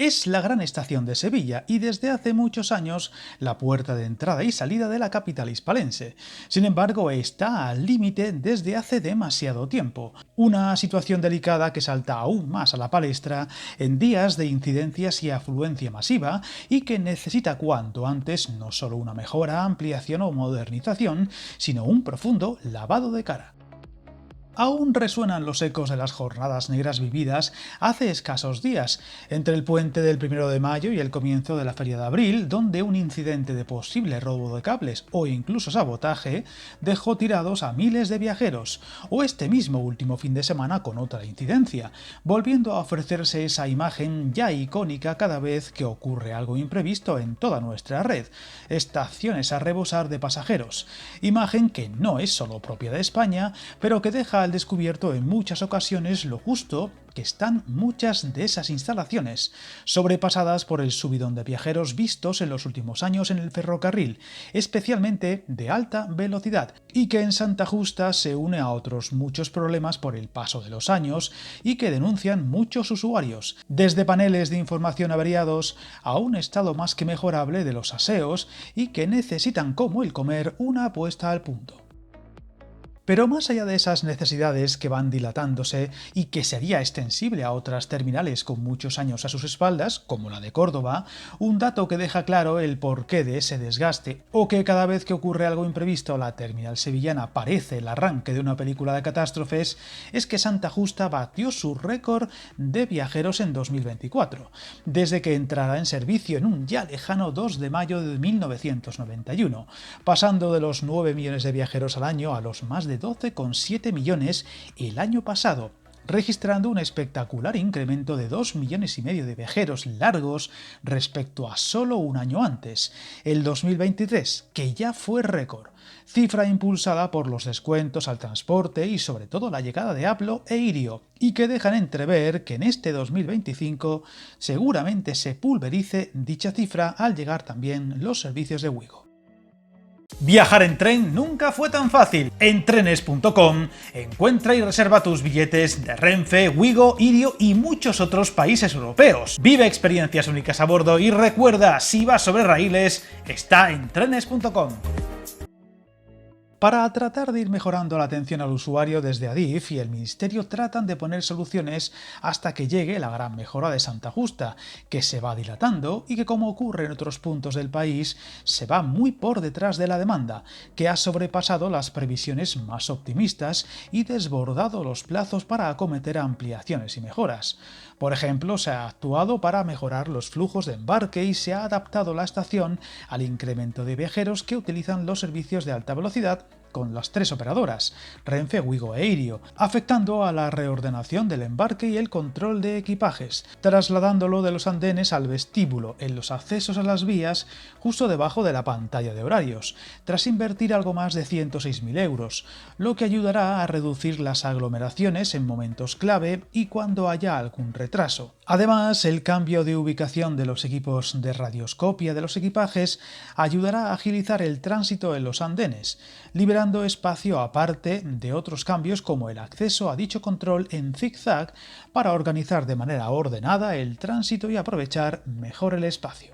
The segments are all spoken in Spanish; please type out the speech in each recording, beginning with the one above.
Es la gran estación de Sevilla y desde hace muchos años la puerta de entrada y salida de la capital hispalense. Sin embargo, está al límite desde hace demasiado tiempo. Una situación delicada que salta aún más a la palestra en días de incidencias y afluencia masiva y que necesita cuanto antes no solo una mejora, ampliación o modernización, sino un profundo lavado de cara. Aún resuenan los ecos de las jornadas negras vividas hace escasos días, entre el puente del 1 de mayo y el comienzo de la Feria de Abril, donde un incidente de posible robo de cables o incluso sabotaje dejó tirados a miles de viajeros, o este mismo último fin de semana con otra incidencia, volviendo a ofrecerse esa imagen ya icónica cada vez que ocurre algo imprevisto en toda nuestra red, estaciones a rebosar de pasajeros, imagen que no es solo propia de España, pero que deja al descubierto en muchas ocasiones lo justo que están muchas de esas instalaciones, sobrepasadas por el subidón de viajeros vistos en los últimos años en el ferrocarril, especialmente de alta velocidad, y que en Santa Justa se une a otros muchos problemas por el paso de los años y que denuncian muchos usuarios, desde paneles de información averiados a un estado más que mejorable de los aseos y que necesitan, como el comer, una puesta al punto. Pero más allá de esas necesidades que van dilatándose y que sería extensible a otras terminales con muchos años a sus espaldas, como la de Córdoba, un dato que deja claro el porqué de ese desgaste, o que cada vez que ocurre algo imprevisto la terminal sevillana parece el arranque de una película de catástrofes, es que Santa Justa batió su récord de viajeros en 2024, desde que entrara en servicio en un ya lejano 2 de mayo de 1991, pasando de los 9 millones de viajeros al año a los más de 12,7 millones el año pasado, registrando un espectacular incremento de 2,5 millones de viajeros largos respecto a solo un año antes, el 2023, que ya fue récord, cifra impulsada por los descuentos al transporte y sobre todo la llegada de Aplo e Irio, y que dejan entrever que en este 2025 seguramente se pulverice dicha cifra al llegar también los servicios de Wigo. Viajar en tren nunca fue tan fácil. En trenes.com encuentra y reserva tus billetes de Renfe, Wigo, Irio y muchos otros países europeos. Vive experiencias únicas a bordo y recuerda, si vas sobre raíles, está en trenes.com. Para tratar de ir mejorando la atención al usuario, desde Adif y el Ministerio tratan de poner soluciones hasta que llegue la gran mejora de Santa Justa, que se va dilatando y que, como ocurre en otros puntos del país, se va muy por detrás de la demanda, que ha sobrepasado las previsiones más optimistas y desbordado los plazos para acometer ampliaciones y mejoras. Por ejemplo, se ha actuado para mejorar los flujos de embarque y se ha adaptado la estación al incremento de viajeros que utilizan los servicios de alta velocidad con las tres operadoras, Renfe, Wigo e Irio, afectando a la reordenación del embarque y el control de equipajes, trasladándolo de los andenes al vestíbulo en los accesos a las vías justo debajo de la pantalla de horarios, tras invertir algo más de 106.000 euros, lo que ayudará a reducir las aglomeraciones en momentos clave y cuando haya algún retraso. Además, el cambio de ubicación de los equipos de radioscopia de los equipajes ayudará a agilizar el tránsito en los andenes, liberando espacio aparte de otros cambios como el acceso a dicho control en zigzag para organizar de manera ordenada el tránsito y aprovechar mejor el espacio.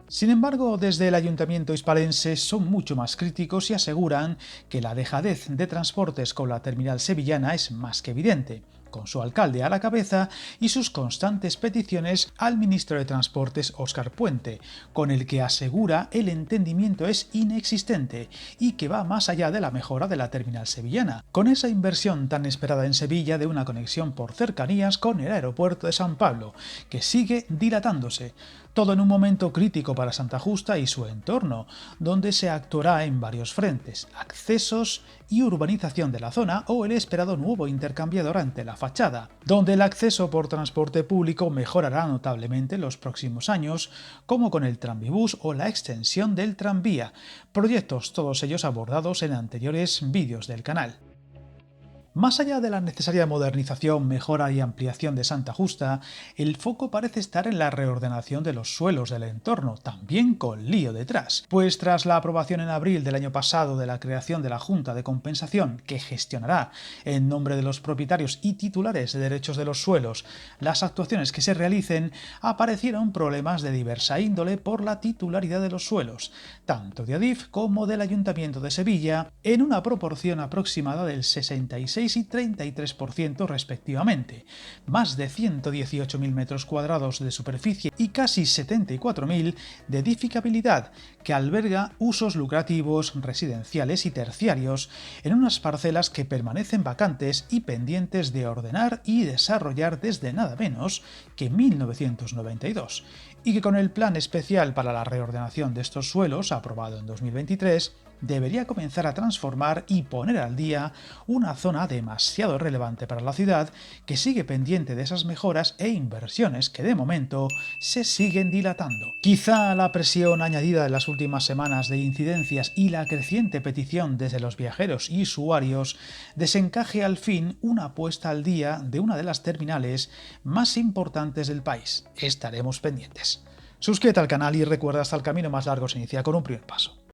Sin embargo, desde el Ayuntamiento hispalense son mucho más críticos y aseguran que la dejadez de transportes con la terminal sevillana es más que evidente, con su alcalde a la cabeza y sus constantes peticiones al ministro de Transportes Óscar Puente, con el que asegura el entendimiento es inexistente y que va más allá de la mejora de la terminal sevillana, con esa inversión tan esperada en Sevilla de una conexión por cercanías con el aeropuerto de San Pablo, que sigue dilatándose. Todo en un momento crítico para Santa Justa y su entorno, donde se actuará en varios frentes: accesos y urbanización de la zona o el esperado nuevo intercambiador ante la fachada, donde el acceso por transporte público mejorará notablemente en los próximos años, como con el tranvibús o la extensión del tranvía, proyectos todos ellos abordados en anteriores vídeos del canal. Más allá de la necesaria modernización, mejora y ampliación de Santa Justa, el foco parece estar en la reordenación de los suelos del entorno, también con lío detrás. Pues tras la aprobación en abril del año pasado de la creación de la Junta de Compensación, que gestionará en nombre de los propietarios y titulares de derechos de los suelos las actuaciones que se realicen, aparecieron problemas de diversa índole por la titularidad de los suelos, tanto de Adif como del Ayuntamiento de Sevilla, en una proporción aproximada del 66 y 33% respectivamente, más de 118.000 metros cuadrados de superficie y casi 74.000 de edificabilidad, que alberga usos lucrativos, residenciales y terciarios en unas parcelas que permanecen vacantes y pendientes de ordenar y desarrollar desde nada menos que 1992, y que con el Plan Especial para la Reordenación de estos suelos, aprobado en 2023, debería comenzar a transformar y poner al día una zona demasiado relevante para la ciudad que sigue pendiente de esas mejoras e inversiones que de momento se siguen dilatando. Quizá la presión añadida de las últimas semanas de incidencias y la creciente petición desde los viajeros y usuarios desencaje al fin una puesta al día de una de las terminales más importantes del país. Estaremos pendientes. Suscríbete al canal y recuerda, hasta el camino más largo se inicia con un primer paso.